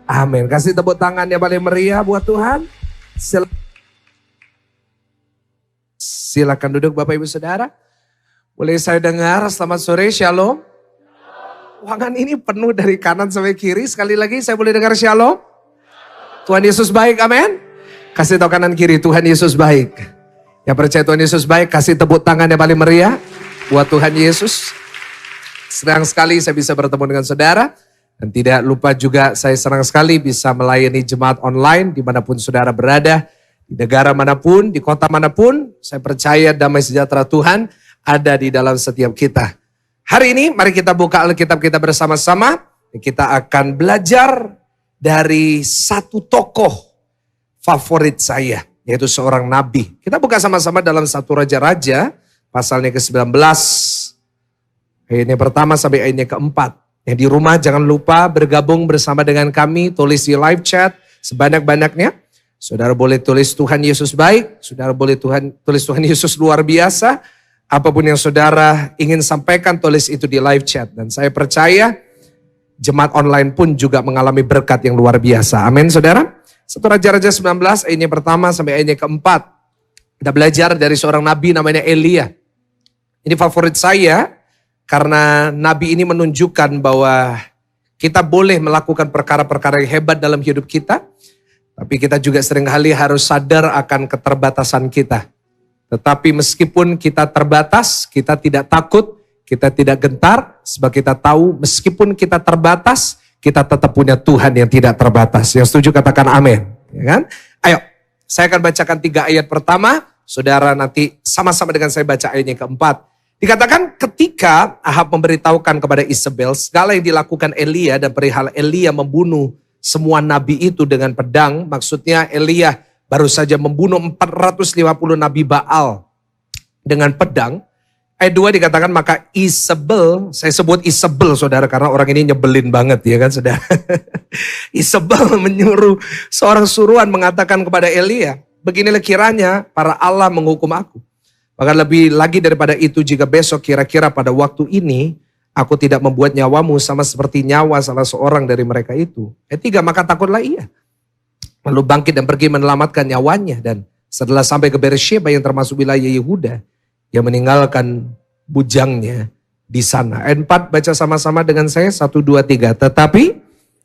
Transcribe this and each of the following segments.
Amin. Kasih tepuk tangan yang paling meriah buat Tuhan. Silakan duduk Bapak Ibu Saudara. Boleh saya dengar selamat sore, shalom. Ruangan ini penuh dari kanan sampai kiri. Sekali lagi saya boleh dengar shalom. Tuhan Yesus baik, amin. Kasih tahu kanan kiri, Tuhan Yesus baik. Yang percaya Tuhan Yesus baik, kasih tepuk tangan yang paling meriah buat Tuhan Yesus. Senang sekali saya bisa bertemu dengan saudara. Dan tidak lupa juga saya senang sekali bisa melayani jemaat online dimanapun saudara berada. Di negara manapun, di kota manapun. Saya percaya damai sejahtera Tuhan ada di dalam setiap kita. Hari ini mari kita buka Alkitab kita bersama-sama. Kita akan belajar dari satu tokoh favorit saya. Yaitu seorang nabi. Kita buka sama-sama dalam satu Raja-Raja. Pasalnya ke-19. Ayatnya pertama sampai ayatnya ke-4. Yang di rumah jangan lupa bergabung bersama dengan kami. Tulis di live chat sebanyak-banyaknya. Saudara boleh tulis Tuhan Yesus baik. Saudara boleh tulis Tuhan Yesus luar biasa. Apapun yang saudara ingin sampaikan tulis itu di live chat. Dan saya percaya jemaat online pun juga mengalami berkat yang luar biasa. Amin saudara. 1 Raja-Raja 19 ayatnya pertama sampai ayatnya ke-4. Kita belajar dari seorang nabi namanya Elia. Ini favorit saya. Karena nabi ini menunjukkan bahwa kita boleh melakukan perkara-perkara yang hebat dalam hidup kita. Tapi kita juga seringkali harus sadar akan keterbatasan kita. Tetapi meskipun kita terbatas, kita tidak takut, kita tidak gentar. Sebab kita tahu meskipun kita terbatas, kita tetap punya Tuhan yang tidak terbatas. Yang setuju katakan amin. Ya kan? Ayo, saya akan bacakan 3 ayat pertama. Saudara nanti sama-sama dengan saya baca ayatnya ke-4. Dikatakan ketika Ahab memberitahukan kepada Isabel segala yang dilakukan Elia dan perihal Elia membunuh semua nabi itu dengan pedang. Maksudnya Elia baru saja membunuh 450 nabi Baal dengan pedang. Ayat 2 dikatakan maka Isabel, saya sebut Isabel saudara karena orang ini nyebelin banget ya kan saudara. Isabel menyuruh seorang suruhan mengatakan kepada Elia, beginilah kiranya para Allah menghukum aku. Maka lebih lagi daripada itu jika besok kira-kira pada waktu ini aku tidak membuat nyawamu sama seperti nyawa salah seorang dari mereka itu. Ayat 3 maka takutlah ia. Lalu bangkit dan pergi menyelamatkan nyawanya. Dan setelah sampai ke Beersheba yang termasuk wilayah Yehuda. Ia meninggalkan bujangnya di sana. Ayat 4 baca sama-sama dengan saya 1, 2, 3. Tetapi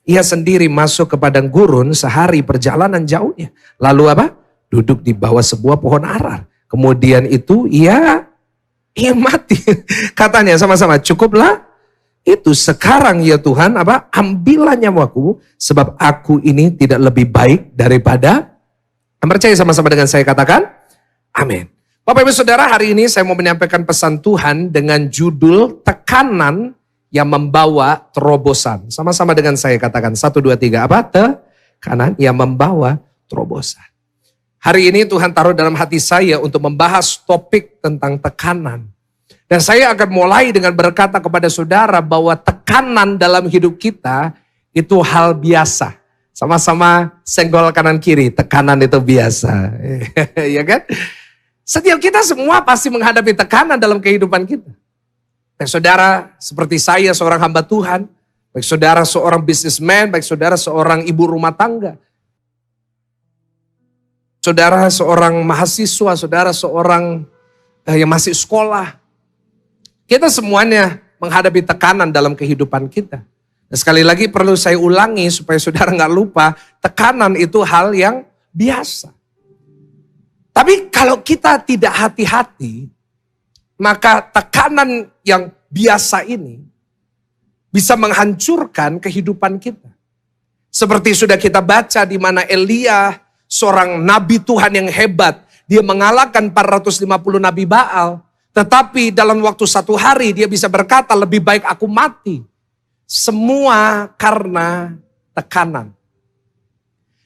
ia sendiri masuk ke padang gurun sehari perjalanan jauhnya. Lalu apa? Duduk di bawah sebuah pohon arar. Kemudian itu ia mati. Katanya sama-sama cukuplah itu sekarang ya Tuhan ambillah nyawaku sebab aku ini tidak lebih baik daripada. Percaya sama-sama dengan saya katakan amin. Bapak Ibu Saudara hari ini saya mau menyampaikan pesan Tuhan dengan judul tekanan yang membawa terobosan. Sama-sama dengan saya katakan 1, 2, 3 tekanan yang membawa terobosan. Hari ini Tuhan taruh dalam hati saya untuk membahas topik tentang tekanan. Dan saya akan mulai dengan berkata kepada saudara bahwa tekanan dalam hidup kita itu hal biasa. Sama-sama senggol kanan kiri, tekanan itu biasa. Ya kan? Setiap kita semua pasti menghadapi tekanan dalam kehidupan kita. Baik saudara seperti saya seorang hamba Tuhan. Baik saudara seorang businessman, baik saudara seorang ibu rumah tangga. Saudara seorang mahasiswa, saudara seorang yang masih sekolah. Kita semuanya menghadapi tekanan dalam kehidupan kita. Dan sekali lagi perlu saya ulangi supaya saudara nggak lupa, tekanan itu hal yang biasa. Tapi kalau kita tidak hati-hati, maka tekanan yang biasa ini bisa menghancurkan kehidupan kita. Seperti sudah kita baca di mana Elia, seorang nabi Tuhan yang hebat. Dia mengalahkan 450 nabi Baal. Tetapi dalam waktu 1 hari dia bisa berkata lebih baik aku mati. Semua karena tekanan.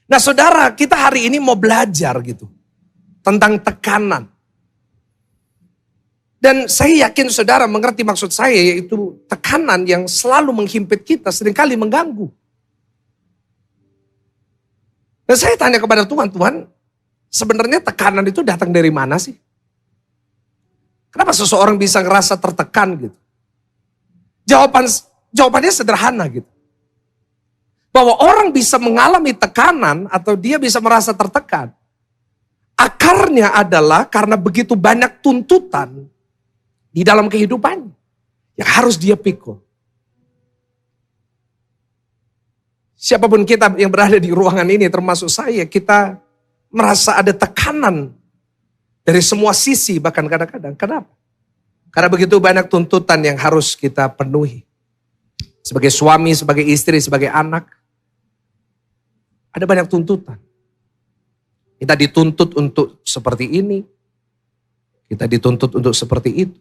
Nah saudara kita hari ini mau belajar gitu. Tentang tekanan. Dan saya yakin saudara mengerti maksud saya yaitu tekanan yang selalu menghimpit kita seringkali mengganggu. Dan saya tanya kepada Tuhan, Tuhan sebenarnya tekanan itu datang dari mana sih? Kenapa seseorang bisa ngerasa tertekan gitu? Jawabannya sederhana gitu. bahwa orang bisa mengalami tekanan atau dia bisa merasa tertekan. Akarnya adalah karena begitu banyak tuntutan di dalam kehidupannya yang harus dia pikul. Siapapun kita yang berada di ruangan ini termasuk saya, kita merasa ada tekanan dari semua sisi bahkan kadang-kadang. Kenapa? Karena begitu banyak tuntutan yang harus kita penuhi. Sebagai suami, sebagai istri, sebagai anak. Ada banyak tuntutan. Kita dituntut untuk seperti ini. Kita dituntut untuk seperti itu.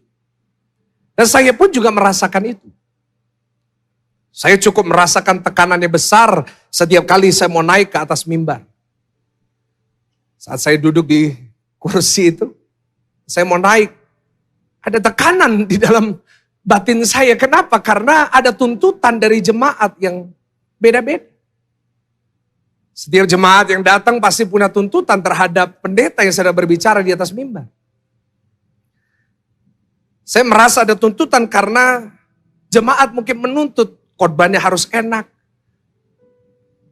Dan saya pun juga merasakan itu. Saya cukup merasakan tekanannya besar setiap kali saya mau naik ke atas mimbar. Saat saya duduk di kursi itu, saya mau naik. Ada tekanan di dalam batin saya. Kenapa? Karena ada tuntutan dari jemaat yang beda-beda. Setiap jemaat yang datang pasti punya tuntutan terhadap pendeta yang sedang berbicara di atas mimbar. Saya merasa ada tuntutan karena jemaat mungkin menuntut khotbahnya harus enak.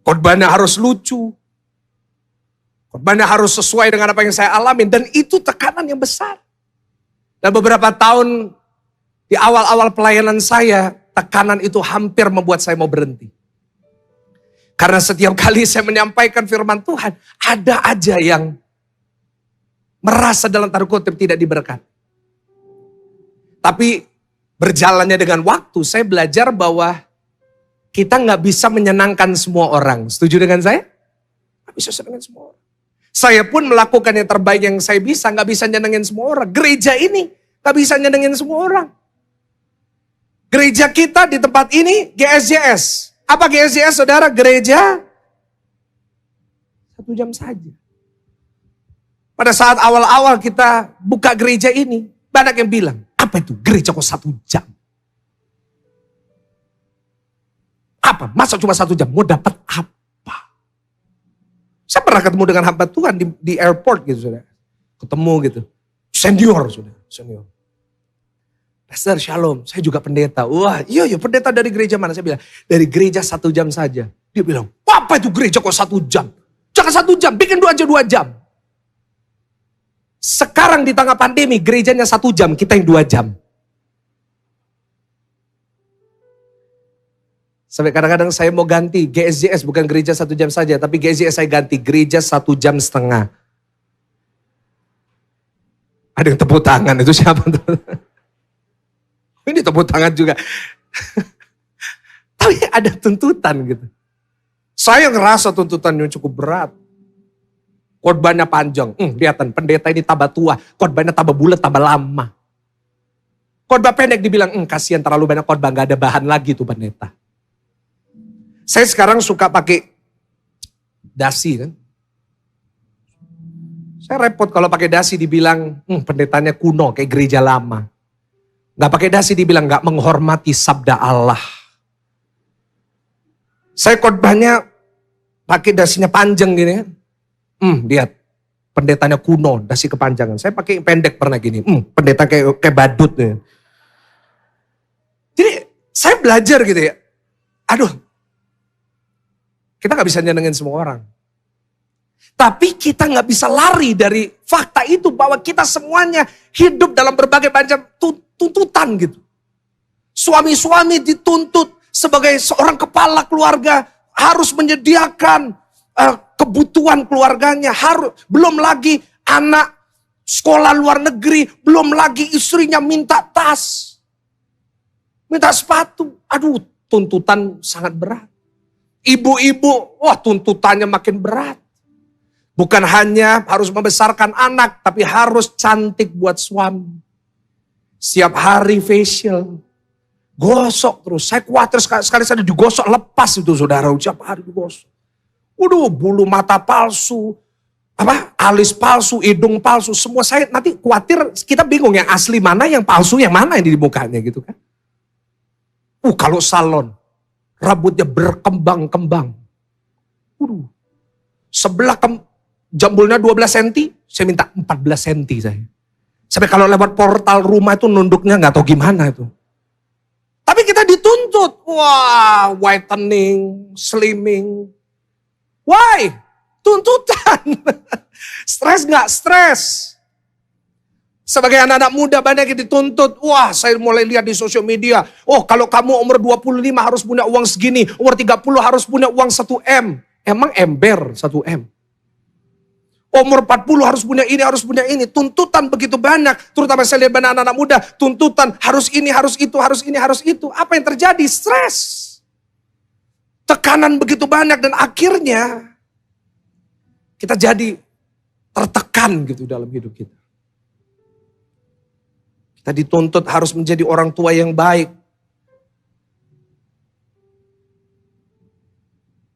Khotbahnya harus lucu. Khotbahnya harus sesuai dengan apa yang saya alami. Dan itu tekanan yang besar. Dan beberapa tahun di awal-awal pelayanan saya, tekanan itu hampir membuat saya mau berhenti. Karena setiap kali saya menyampaikan firman Tuhan, ada aja yang merasa dalam tanda kutip tidak diberkati. Tapi berjalannya dengan waktu, saya belajar bahwa kita nggak bisa menyenangkan semua orang. Setuju dengan saya? Nggak bisa senangin semua orang. Saya pun melakukan yang terbaik yang saya bisa, nggak bisa nyenengin semua orang. Gereja ini nggak bisa nyenengin semua orang. Gereja kita di tempat ini GSJS. Apa GSJS saudara? Gereja 1 jam saja. Pada saat awal-awal kita buka gereja ini, banyak yang bilang, apa itu gereja kok 1 jam? Apa? Masa cuma 1 jam? Mau dapat apa? Saya pernah ketemu dengan hamba Tuhan di airport gitu saudara. Ketemu gitu. Senior saudara, senior. Pastor Shalom, saya juga pendeta. Wah iya pendeta dari gereja mana? Saya bilang, dari gereja 1 jam saja. Dia bilang, apa itu gereja kok 1 jam? Jangan 1 jam, bikin 2 jam. Sekarang di tengah pandemi, gerejanya 1 jam, kita yang 2 jam. Sampai kadang-kadang saya mau ganti, GSJS bukan gereja 1 jam saja, tapi GSJS saya ganti, gereja 1,5 jam. Ada yang tepuk tangan, itu siapa tuh? Ini tepuk tangan juga. Tapi ada tuntutan gitu. Saya ngerasa tuntutannya cukup berat. Khotbahnya panjang. Kelihatan pendeta ini tambah tua. Khotbahnya tambah bulat, tambah lama. Khotbah pendek dibilang, kasihan terlalu banyak khotbah, gak ada bahan lagi tuh pendeta. Saya sekarang suka pakai dasi kan. Saya repot kalau pakai dasi dibilang, pendetanya kuno kayak gereja lama. Gak pakai dasi dibilang gak menghormati sabda Allah. Saya khotbahnya pakai dasinya panjang gini kan. Lihat pendetanya kuno, dasi kepanjangan. Saya pakai pendek pernah gini. Pendeta kayak badut nih. Jadi saya belajar gitu ya. Aduh, kita gak bisa nyenengin semua orang. Tapi kita gak bisa lari dari fakta itu bahwa kita semuanya hidup dalam berbagai macam tuntutan gitu. Suami-suami dituntut sebagai seorang kepala keluarga harus menyediakan kebutuhan keluarganya. Belum lagi anak sekolah luar negeri, belum lagi istrinya minta tas, minta sepatu. Aduh, tuntutan sangat berat. Ibu-ibu, wah tuntutannya makin berat. Bukan hanya harus membesarkan anak, tapi harus cantik buat suami. Setiap hari facial, gosok terus. Saya khawatir sekali saya digosok lepas itu saudara, setiap hari digosok. Waduh, bulu mata palsu, alis palsu, hidung palsu, semua saya nanti khawatir kita bingung yang asli mana, yang palsu yang mana yang di mukanya gitu kan. Kalau salon, rambutnya berkembang-kembang. Sebelah jambulnya 12 cm, saya minta 14 cm saya. Sampai kalau lewat portal rumah itu nunduknya gak tahu gimana itu. Tapi kita dituntut. wah, whitening, slimming. Why? Tuntutan. Stres nggak? Stres. Sebagai anak-anak muda banyak yang dituntut. Wah, saya mulai lihat di sosial media. Oh, kalau kamu umur 25 harus punya uang segini. Umur 30 harus punya uang 1M. Emang ember 1M? Umur 40 harus punya ini, harus punya ini. Tuntutan begitu banyak. Terutama saya lihat banyak anak-anak muda. Tuntutan harus ini, harus itu, harus ini, harus itu. Apa yang terjadi? Stres. Tekanan begitu banyak dan akhirnya kita jadi tertekan gitu dalam hidup kita. Kita dituntut harus menjadi orang tua yang baik.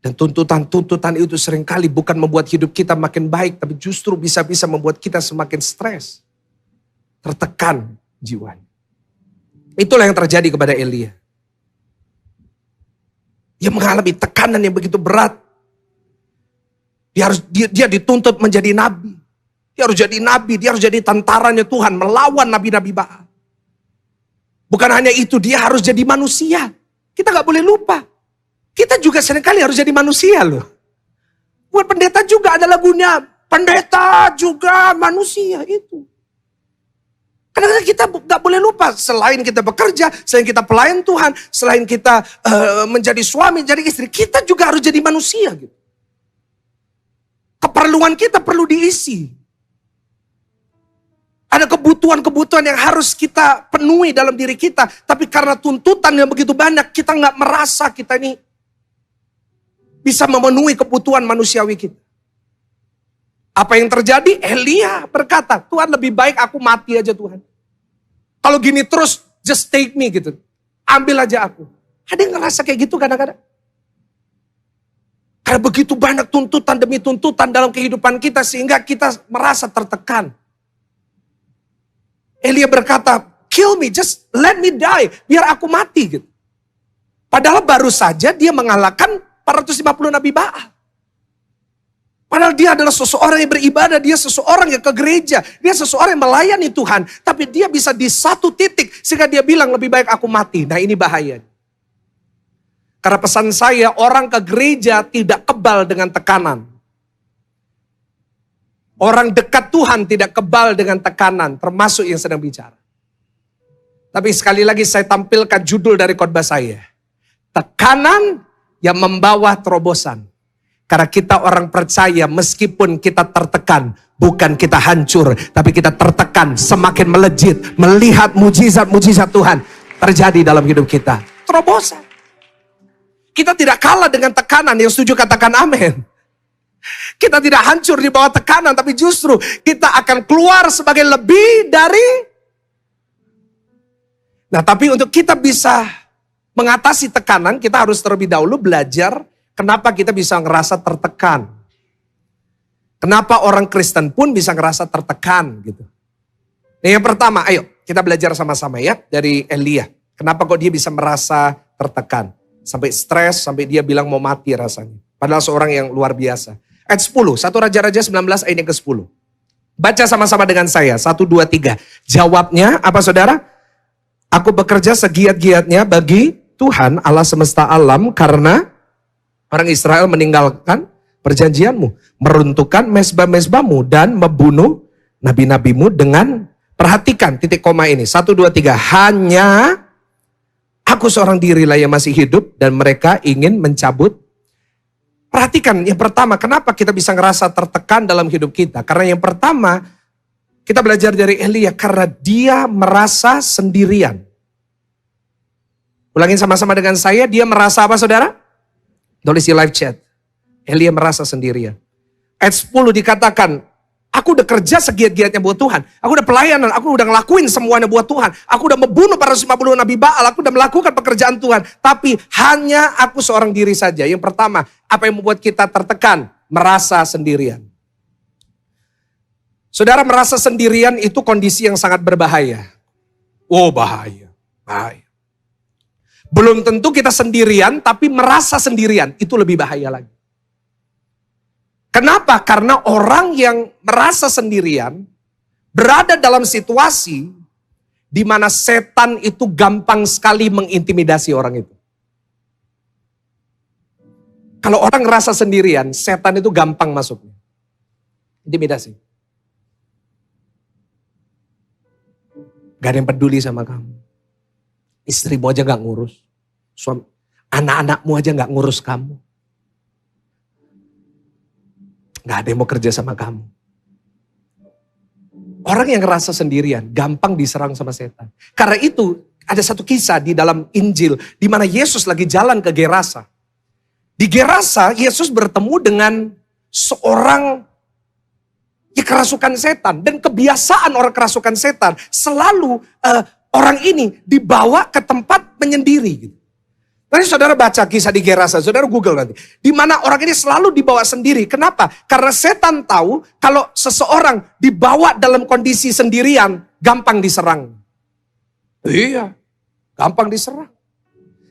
Dan tuntutan-tuntutan itu seringkali bukan membuat hidup kita makin baik, tapi justru bisa-bisa membuat kita semakin stres. Tertekan jiwanya. Itulah yang terjadi kepada Elia. Dia mengalami tekanan yang begitu berat. Dia dituntut menjadi nabi. Dia harus jadi nabi, dia harus jadi tentaranya Tuhan, melawan nabi-nabi Baal. Bukan hanya itu, dia harus jadi manusia. Kita gak boleh lupa. Kita juga seringkali harus jadi manusia loh. Buat pendeta juga ada lagunya. Pendeta juga manusia itu. Karena kita gak boleh lupa. Selain kita bekerja, selain kita pelayan Tuhan, selain kita menjadi suami, jadi istri, kita juga harus jadi manusia gitu. Keperluan kita perlu diisi. Ada kebutuhan-kebutuhan yang harus kita penuhi dalam diri kita. Tapi karena tuntutan yang begitu banyak, kita nggak merasa kita ini bisa memenuhi kebutuhan manusiawi kita. Apa yang terjadi? Elia berkata, Tuhan lebih baik aku mati aja Tuhan. Kalau gini terus, just take me gitu. Ambil aja aku. Ada yang ngerasa kayak gitu kadang-kadang. Karena begitu banyak tuntutan demi tuntutan dalam kehidupan kita sehingga kita merasa tertekan. Elia berkata, kill me, just let me die, biar aku mati gitu. Padahal baru saja dia mengalahkan 450 nabi Baal. Padahal dia adalah seseorang yang beribadah, dia seseorang yang ke gereja, dia seseorang yang melayani Tuhan. Tapi dia bisa di satu titik sehingga dia bilang lebih baik aku mati. Nah ini bahaya. Karena pesan saya, orang ke gereja tidak kebal dengan tekanan. Orang dekat Tuhan tidak kebal dengan tekanan, termasuk yang sedang bicara. Tapi sekali lagi saya tampilkan judul dari khotbah saya. Tekanan yang membawa terobosan. Karena kita orang percaya meskipun kita tertekan, bukan kita hancur, tapi kita tertekan semakin melejit, melihat mujizat-mujizat Tuhan terjadi dalam hidup kita. Terobosan. Kita tidak kalah dengan tekanan, yang setuju katakan amin. Kita tidak hancur di bawah tekanan, tapi justru kita akan keluar sebagai lebih dari. Nah, tapi untuk kita bisa mengatasi tekanan, kita harus terlebih dahulu belajar kenapa kita bisa ngerasa tertekan. Kenapa orang Kristen pun bisa ngerasa tertekan gitu. Nah, yang pertama, ayo kita belajar sama-sama ya dari Elia. Kenapa kok dia bisa merasa tertekan? Sampai stres, sampai dia bilang mau mati rasanya. Padahal seorang yang luar biasa. Ayat 10, 1 Raja-Raja 19 ayat yang ke-10. Baca sama-sama dengan saya, 1, 2, 3. Jawabnya apa saudara? Aku bekerja segiat-giatnya bagi Tuhan Allah semesta alam karena orang Israel meninggalkan perjanjianmu. Meruntuhkan mezbah-mezbahmu dan membunuh nabi-nabimu dengan, perhatikan titik koma ini. 1, 2, 3. Hanya aku seorang dirilah yang masih hidup dan mereka ingin mencabut. Perhatikan yang pertama, kenapa kita bisa ngerasa tertekan dalam hidup kita? Karena yang pertama, kita belajar dari Elia karena dia merasa sendirian. Ulangin sama-sama dengan saya, dia merasa apa saudara? Tulis di live chat. Elia merasa sendirian. Ayat 10 dikatakan, aku udah kerja segiat-giatnya buat Tuhan. Aku udah pelayanan, aku udah ngelakuin semuanya buat Tuhan. Aku udah membunuh 450 nabi Baal, aku udah melakukan pekerjaan Tuhan. Tapi hanya aku seorang diri saja. Yang pertama, apa yang membuat kita tertekan? Merasa sendirian. Saudara, merasa sendirian itu kondisi yang sangat berbahaya. Oh bahaya, bahaya. Belum tentu kita sendirian, tapi merasa sendirian, itu lebih bahaya lagi. Kenapa? Karena orang yang merasa sendirian berada dalam situasi di mana setan itu gampang sekali mengintimidasi orang itu. Kalau orang ngerasa sendirian, setan itu gampang masuknya. Intimidasi. Gak ada yang peduli sama kamu. Istrimu aja gak ngurus. Anak-anakmu aja gak ngurus kamu. Gak ada yang mau kerja sama kamu. Orang yang ngerasa sendirian, gampang diserang sama setan. Karena itu, ada satu kisah di dalam Injil, di mana Yesus lagi jalan ke Gerasa. Di Gerasa, Yesus bertemu dengan seorang yang kerasukan setan. Dan kebiasaan orang kerasukan setan, selalu orang ini dibawa ke tempat menyendiri. Gitu. Nanti saudara baca kisah di Gerasa, saudara Google nanti. Di mana orang ini selalu dibawa sendiri. Kenapa? Karena setan tahu kalau seseorang dibawa dalam kondisi sendirian, gampang diserang. Iya, gampang diserang.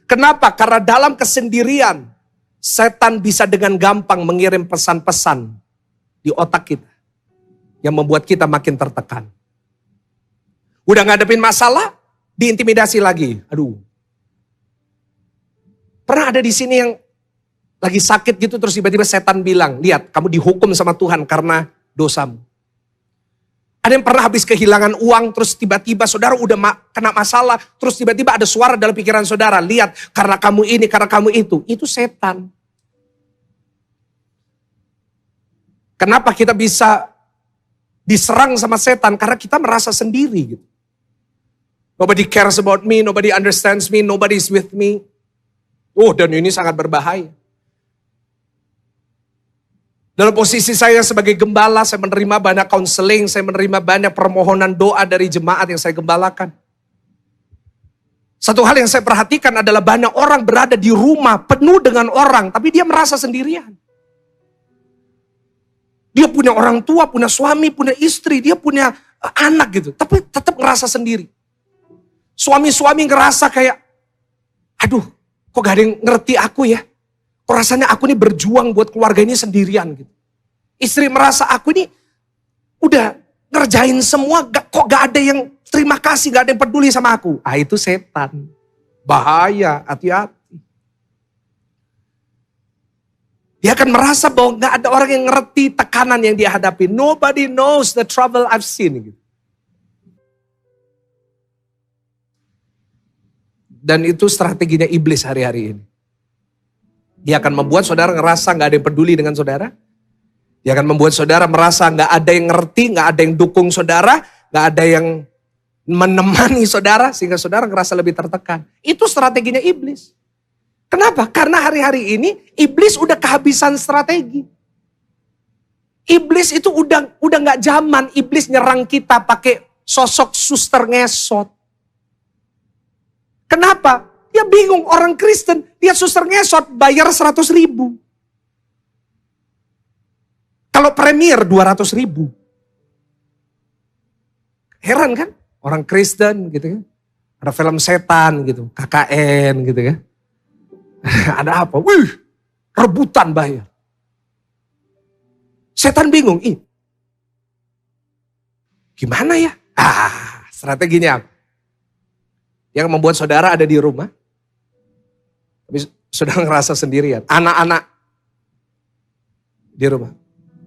Kenapa? Karena dalam kesendirian, setan bisa dengan gampang mengirim pesan-pesan di otak kita. Yang membuat kita makin tertekan. Udah ngadepin masalah, diintimidasi lagi. Aduh. Pernah ada di sini yang lagi sakit gitu terus tiba-tiba setan bilang, lihat kamu dihukum sama Tuhan karena dosamu. Ada yang pernah habis kehilangan uang terus tiba-tiba saudara udah kena masalah. Terus tiba-tiba ada suara dalam pikiran saudara, lihat karena kamu ini, karena kamu itu. Itu setan. Kenapa kita bisa diserang sama setan? Karena kita merasa sendiri gitu. Nobody cares about me, nobody understands me, nobody is with me. Oh, dan ini sangat berbahaya. Dalam posisi saya sebagai gembala, saya menerima banyak counseling, saya menerima banyak permohonan doa dari jemaat yang saya gembalakan. Satu hal yang saya perhatikan adalah banyak orang berada di rumah penuh dengan orang, tapi dia merasa sendirian. Dia punya orang tua, punya suami, punya istri, dia punya anak gitu. Tapi tetap ngerasa sendiri. Suami-suami ngerasa kayak, aduh kok gak ada yang ngerti aku ya. Kok rasanya aku ini berjuang buat keluarga ini sendirian gitu. Istri merasa aku ini udah ngerjain semua, kok gak ada yang terima kasih, gak ada yang peduli sama aku. Ah itu setan. Bahaya, hati-hati. Dia akan merasa bahwa gak ada orang yang ngerti tekanan yang dia hadapi. Nobody knows the trouble I've seen. Dan itu strateginya iblis hari-hari ini. Dia akan membuat saudara ngerasa gak ada yang peduli dengan saudara. Dia akan membuat saudara merasa gak ada yang ngerti, gak ada yang dukung saudara, gak ada yang menemani saudara, sehingga saudara ngerasa lebih tertekan. Itu strateginya iblis. Kenapa? Karena hari-hari ini iblis udah kehabisan strategi. Iblis itu udah gak zaman iblis nyerang kita pakai sosok suster ngesot. Kenapa? Dia bingung orang Kristen, dia suster ngesot bayar 100.000. Kalau premier 200.000. Heran kan? Orang Kristen gitu kan. Ada film setan gitu, KKN gitu kan. Ada apa? Wih, rebutan bayar. Setan bingung. Gimana ya? Strateginya apa? Yang membuat saudara ada di rumah. Tapi saudara ngerasa sendirian. Anak-anak di rumah.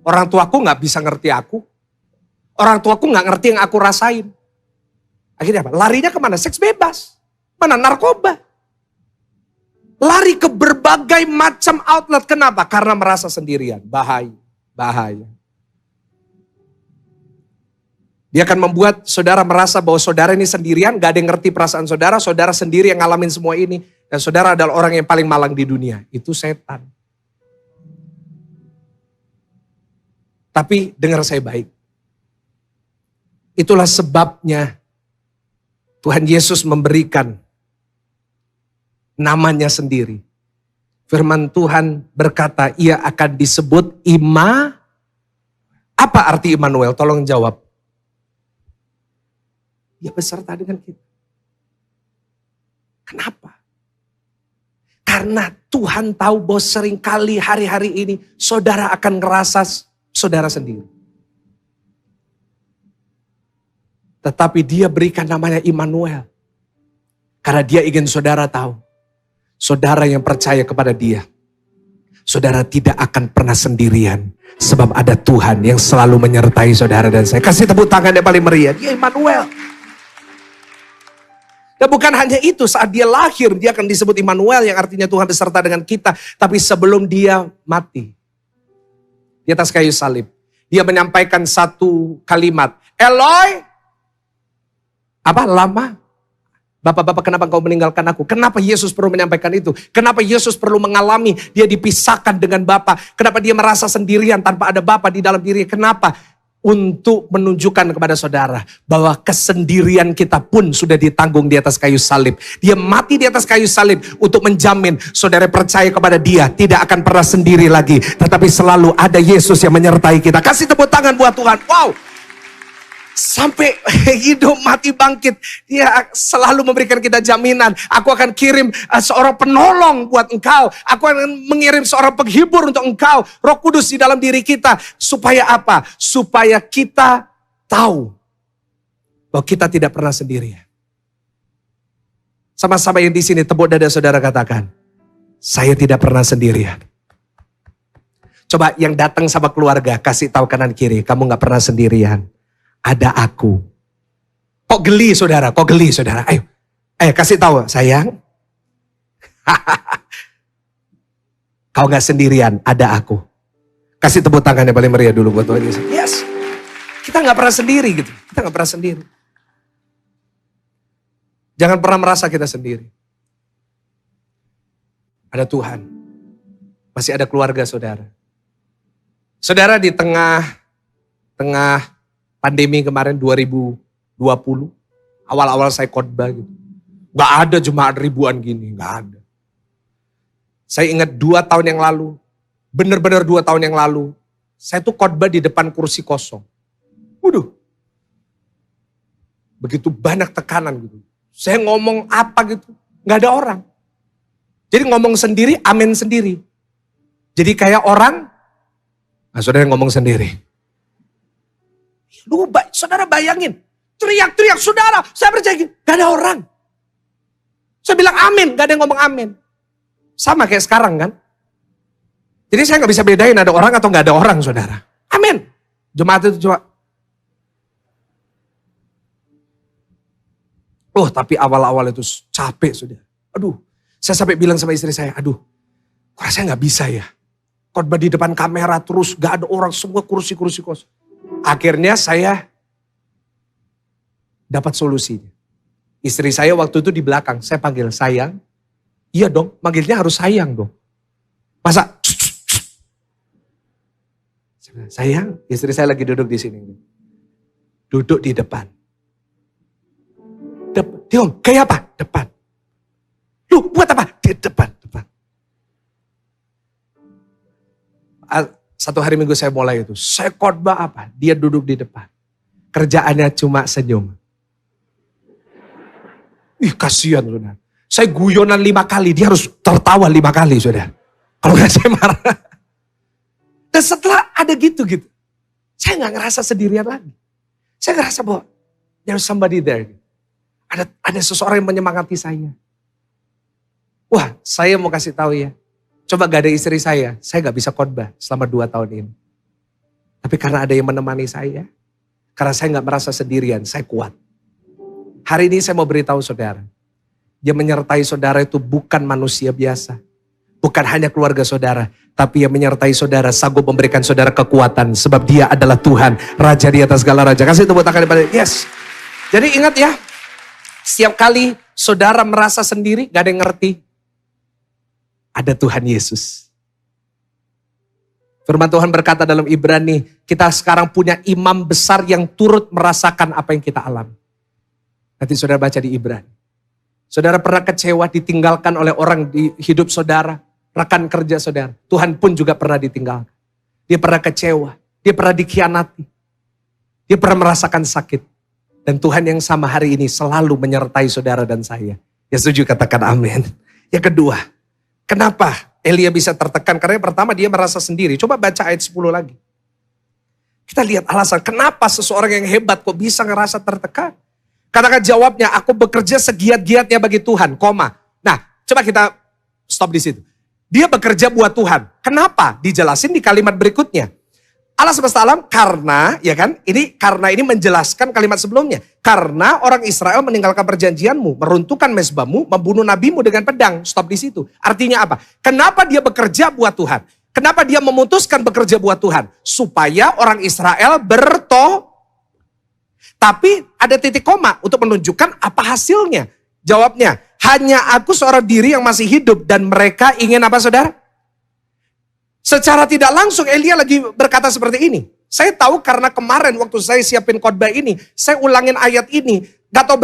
Orang tuaku gak bisa ngerti aku. Orang tuaku gak ngerti yang aku rasain. Akhirnya apa? Larinya kemana? Seks bebas. Mana? Narkoba. Lari ke berbagai macam outlet. Kenapa? Karena merasa sendirian. Bahaya. Dia akan membuat saudara merasa bahwa saudara ini sendirian. Gak ada yang ngerti perasaan saudara. Saudara sendiri yang ngalamin semua ini. Dan saudara adalah orang yang paling malang di dunia. Itu setan. Tapi dengar saya baik. Itulah sebabnya Tuhan Yesus memberikan namanya sendiri. Firman Tuhan berkata, ia akan disebut Apa arti Immanuel? Tolong jawab. Dia beserta dengan kita. Kenapa? Karena Tuhan tahu bahwa seringkali hari-hari ini saudara akan ngerasa saudara sendiri. Tetapi dia berikan namanya Immanuel. Karena dia ingin saudara tahu. Saudara yang percaya kepada dia. saudara tidak akan pernah sendirian. Sebab ada Tuhan yang selalu menyertai saudara dan saya. Kasih tepuk tangan yang paling meriah. Dia Immanuel. Dan bukan hanya itu, saat dia lahir, dia akan disebut Immanuel yang artinya Tuhan beserta dengan kita. Tapi sebelum dia mati, di atas kayu salib, dia menyampaikan satu kalimat. Eloi, apa lama? Bapak-bapak, kenapa engkau meninggalkan aku? Kenapa Yesus perlu menyampaikan itu? Kenapa Yesus perlu mengalami dia dipisahkan dengan Bapa? Kenapa dia merasa sendirian tanpa ada Bapa di dalam dirinya? Kenapa? Untuk menunjukkan kepada saudara bahwa kesendirian kita pun sudah ditanggung di atas kayu salib. Dia mati di atas kayu salib untuk menjamin saudara percaya kepada dia tidak akan pernah sendiri lagi. Tetapi selalu ada Yesus yang menyertai kita. Kasih tepuk tangan buat Tuhan. Wow! Sampai hidup mati bangkit, dia selalu memberikan kita jaminan. Aku akan kirim seorang penolong buat engkau. Aku akan mengirim seorang penghibur untuk engkau. Roh Kudus di dalam diri kita. Supaya apa? Supaya kita tahu bahwa kita tidak pernah sendirian. Sama-sama yang di sini tepuk dada saudara katakan, saya tidak pernah sendirian. Coba yang datang sama keluarga, kasih tahu kanan kiri, kamu gak pernah sendirian. Ada aku. Kok geli saudara? Kok geli saudara? Ayo kasih tahu sayang. Kau gak sendirian, ada aku. Kasih tepuk tangan yang paling meriah dulu buat Tuhan Yesus. Yes. Kita gak pernah sendiri gitu. Kita gak pernah sendiri. Jangan pernah merasa kita sendiri. Ada Tuhan. Masih ada keluarga saudara. Saudara di tengah pandemi kemarin 2020, awal-awal saya khotbah gitu. Gak ada jemaat ribuan gini, gak ada. Saya ingat 2 tahun yang lalu, benar-benar 2 tahun yang lalu, saya tuh khotbah di depan kursi kosong. Waduh, begitu banyak tekanan gitu. Saya ngomong apa gitu, gak ada orang. Jadi ngomong sendiri, amin sendiri. Jadi kayak orang, nah saudara ngomong sendiri. Lu saudara bayangin, teriak-teriak saudara, saya percaya gak ada orang. Saya bilang amin, gak ada yang ngomong amin. Sama kayak sekarang kan. Jadi saya gak bisa bedain ada orang atau gak ada orang saudara. Amin. Jemaat itu coba. Tapi awal-awal itu capek saudara. Aduh, saya sampai bilang sama istri saya, aduh, kok rasanya gak bisa ya. Khotbah di depan kamera terus, gak ada orang, semua kursi-kursi kosong. Akhirnya saya dapat solusinya. Istri saya waktu itu di belakang, saya panggil sayang. Iya dong, manggilnya harus sayang dong. Masa, sayang, istri saya lagi duduk di sini. Duduk di depan. Diom, kayak apa? Depan. Lu buat apa? Di depan. Satu hari Minggu saya mulai itu. Saya khotbah apa? Dia duduk di depan. Kerjaannya cuma senyum. Ih kasihan saudara. Saya guyonan 5 kali. Dia harus tertawa 5 kali saudara. Kalau gak saya marah. Dan setelah ada gitu. Saya gak ngerasa sendirian lagi. Saya ngerasa bahwa there's somebody there. Ada seseorang yang menyemangati saya. Wah saya mau kasih tahu ya. Coba gak ada istri saya gak bisa khotbah selama 2 tahun ini. Tapi karena ada yang menemani saya, karena saya gak merasa sendirian, saya kuat. Hari ini saya mau beritahu saudara, yang menyertai saudara itu bukan manusia biasa. Bukan hanya keluarga saudara, tapi yang menyertai saudara sanggup memberikan saudara kekuatan. Sebab dia adalah Tuhan, Raja di atas segala raja. Kasih tepuk tangan kepada yes. Jadi ingat ya, setiap kali saudara merasa sendiri, gak ada yang ngerti. Ada Tuhan Yesus. Firman Tuhan berkata dalam Ibrani, kita sekarang punya imam besar yang turut merasakan apa yang kita alami. Nanti saudara baca di Ibrani. Saudara pernah kecewa ditinggalkan oleh orang di hidup saudara, rekan kerja saudara. Tuhan pun juga pernah ditinggalkan. Dia pernah kecewa, dia pernah dikhianati. Dia pernah merasakan sakit. Dan Tuhan yang sama hari ini selalu menyertai saudara dan saya. Ya setuju katakan amin. Yang kedua, kenapa Elia bisa tertekan? Karena yang pertama dia merasa sendiri. Coba baca ayat 10 lagi. Kita lihat alasan kenapa seseorang yang hebat kok bisa ngerasa tertekan. Katakan jawabnya, aku bekerja segiat-giatnya bagi Tuhan, koma. Nah, coba kita stop di situ. Dia bekerja buat Tuhan. Kenapa? Dijelasin di kalimat berikutnya. Allah semesta alam karena, ya kan? Karena ini menjelaskan kalimat sebelumnya. Karena orang Israel meninggalkan perjanjianmu, meruntuhkan mezbahmu, membunuh nabimu dengan pedang. Stop di situ. Artinya apa? Kenapa dia bekerja buat Tuhan? Kenapa dia memutuskan bekerja buat Tuhan? Supaya orang Israel Tapi ada titik koma untuk menunjukkan apa hasilnya. Jawabnya, hanya aku seorang diri yang masih hidup dan mereka ingin apa saudara? Secara tidak langsung Elia lagi berkata seperti ini. Saya tahu karena kemarin waktu saya siapin khotbah ini, saya ulangin ayat ini. Gak tahu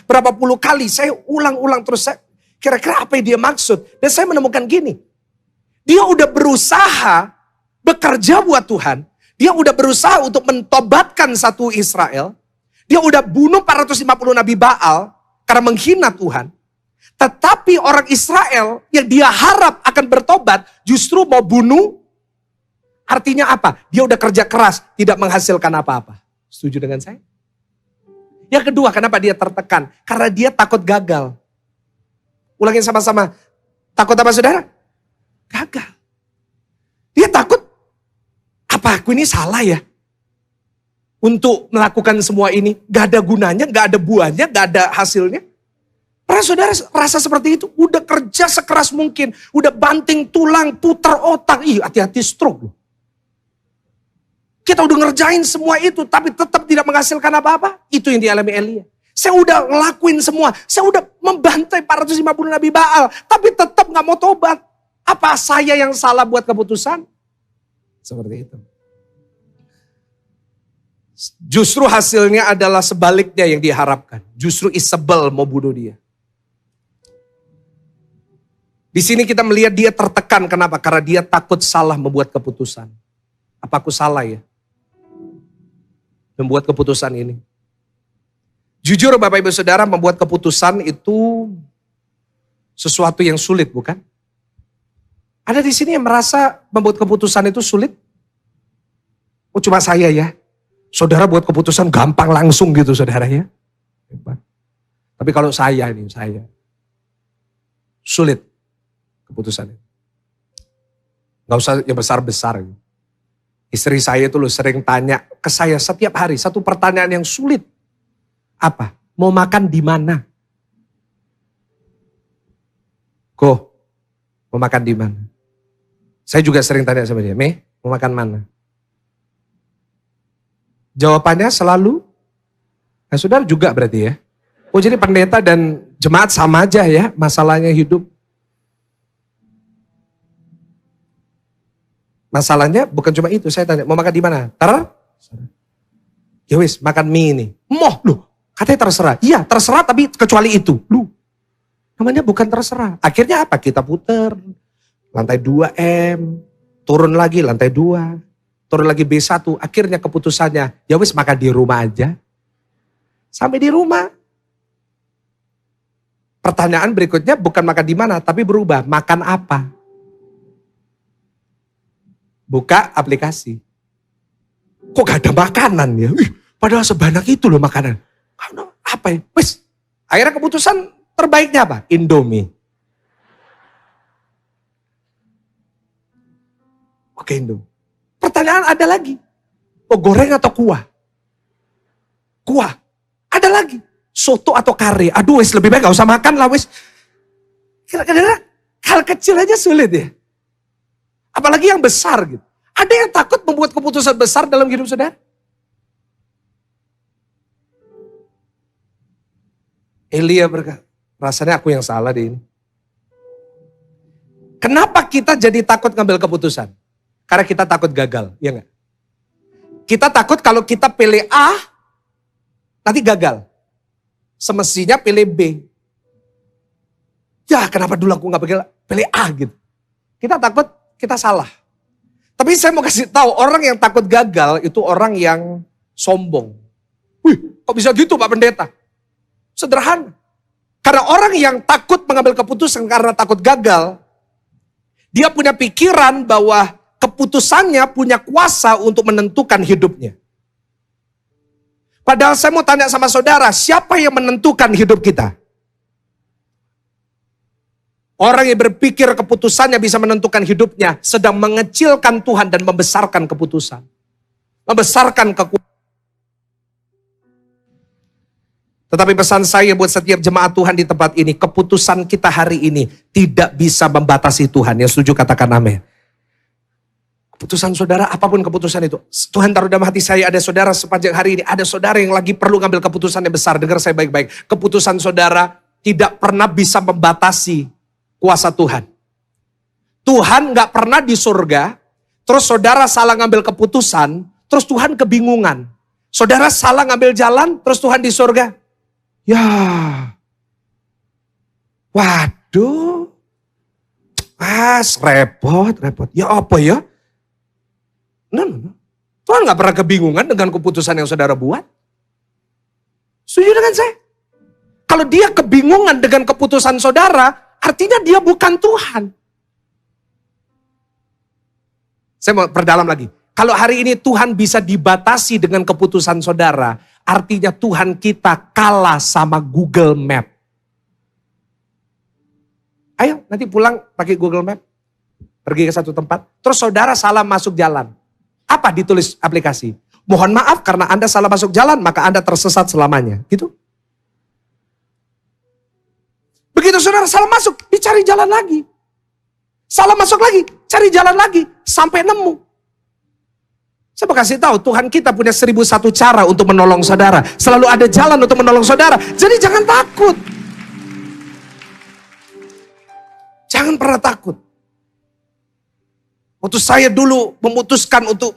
berapa puluh kali, saya ulang-ulang terus. Kira-kira apa yang dia maksud? Dan saya menemukan gini. Dia udah berusaha bekerja buat Tuhan. Dia udah berusaha untuk mentobatkan satu Israel. Dia udah bunuh 450 Nabi Baal karena menghina Tuhan. Tetapi orang Israel yang dia harap akan bertobat justru mau bunuh. Artinya apa? Dia udah kerja keras, tidak menghasilkan apa-apa. Setuju dengan saya? Yang kedua, kenapa dia tertekan? Karena dia takut gagal. Ulangin sama-sama. Takut apa saudara? Gagal. Dia takut, apa aku ini salah ya? Untuk melakukan semua ini, gak ada gunanya, gak ada buahnya, gak ada hasilnya. Pernah saudara rasa seperti itu? Udah kerja sekeras mungkin, udah banting tulang, putar otak, hati-hati stroke. Kita udah ngerjain semua itu, tapi tetap tidak menghasilkan apa-apa. Itu yang dialami Elia. Saya udah ngelakuin semua, saya udah membantai 450 Nabi Baal, tapi tetap gak mau tobat. Apa saya yang salah buat keputusan? Seperti itu. Justru hasilnya adalah sebaliknya yang diharapkan. Justru Isabel mau bunuh dia. Di sini kita melihat dia tertekan. Kenapa? Karena dia takut salah membuat keputusan. Apa aku salah ya? Membuat keputusan ini. Jujur Bapak Ibu Saudara, membuat keputusan itu sesuatu yang sulit, bukan? Ada di sini yang merasa membuat keputusan itu sulit? Oh cuma saya ya? Saudara buat keputusan gampang langsung gitu saudara ya. Tapi kalau saya sulit keputusannya. Gak usah yang besar-besar. Istri saya itu loh sering tanya ke saya setiap hari. Satu pertanyaan yang sulit. Apa? Mau makan di mana? Mau makan di mana? Saya juga sering tanya sama dia. Mau makan mana? Jawabannya selalu, nah saudara juga berarti ya. Oh jadi pendeta dan jemaat sama aja ya masalahnya hidup. Masalahnya bukan cuma itu, saya tanya mau makan di mana? Ya wis makan mie ini. Katanya terserah. Iya terserah tapi kecuali itu. Namanya bukan terserah. Akhirnya apa? Kita puter. Lantai 2M, turun lagi lantai 2. Turun lagi B1, akhirnya keputusannya, ya wis makan di rumah aja. Sampai di rumah. Pertanyaan berikutnya bukan makan di mana, tapi berubah, makan apa? Buka aplikasi. Kok gak ada makanan ya? Padahal sebanyak itu loh makanan. Apa ya? Wis, akhirnya keputusan terbaiknya apa? Indomie. Oke Indomie. Pertanyaan ada lagi. Goreng atau kuah? Kuah. Ada lagi. Soto atau kare? Aduh wis lebih baik gak usah makan lah wis. Kira-kira hal kecil aja sulit ya. Apalagi yang besar gitu. Ada yang takut membuat keputusan besar dalam hidup saudara? Elia berkata, rasanya aku yang salah deh ini. Kenapa kita jadi takut ngambil keputusan? Karena kita takut gagal, ya enggak? Kita takut kalau kita pilih A, nanti gagal. Semestinya pilih B. Ya kenapa dulu aku gak pilih A gitu. Kita takut kita salah. Tapi saya mau kasih tahu orang yang takut gagal itu orang yang sombong. Wih kok bisa gitu Pak Pendeta? Sederhana. Karena orang yang takut mengambil keputusan karena takut gagal, dia punya pikiran bahwa keputusannya punya kuasa untuk menentukan hidupnya. Padahal saya mau tanya sama saudara, siapa yang menentukan hidup kita? Orang yang berpikir keputusannya bisa menentukan hidupnya sedang mengecilkan Tuhan dan membesarkan keputusan. Membesarkan kekuatan. Tetapi pesan saya buat setiap jemaat Tuhan di tempat ini, keputusan kita hari ini tidak bisa membatasi Tuhan. Yang setuju katakan amin. Keputusan saudara, apapun keputusan itu. Tuhan taruh dalam hati saya, ada saudara sepanjang hari ini, ada saudara yang lagi perlu ngambil keputusan yang besar. Dengar saya baik-baik. Keputusan saudara tidak pernah bisa membatasi kuasa Tuhan. Tuhan gak pernah di surga, terus saudara salah ngambil keputusan, terus Tuhan kebingungan. Saudara salah ngambil jalan, terus Tuhan di surga. Ya, waduh, repot. Ya apa ya? No. Tuhan gak pernah kebingungan dengan keputusan yang saudara buat. Setuju dengan saya? Kalau dia kebingungan dengan keputusan saudara, artinya dia bukan Tuhan. Saya mau perdalam lagi. Kalau hari ini Tuhan bisa dibatasi dengan keputusan saudara, artinya Tuhan kita kalah sama Google Map. Ayo nanti pulang pakai Google Map. Pergi ke satu tempat. Terus saudara salah masuk jalan. Apa ditulis aplikasi? Mohon maaf karena Anda salah masuk jalan, maka Anda tersesat selamanya. Gitu. Begitu saudara salah masuk, dicari jalan lagi. Salah masuk lagi, cari jalan lagi. Sampai nemu. Saya mau kasih tahu, Tuhan kita punya 1001 cara untuk menolong saudara. Selalu ada jalan untuk menolong saudara. Jadi jangan takut. Jangan pernah takut. Waktu saya dulu memutuskan untuk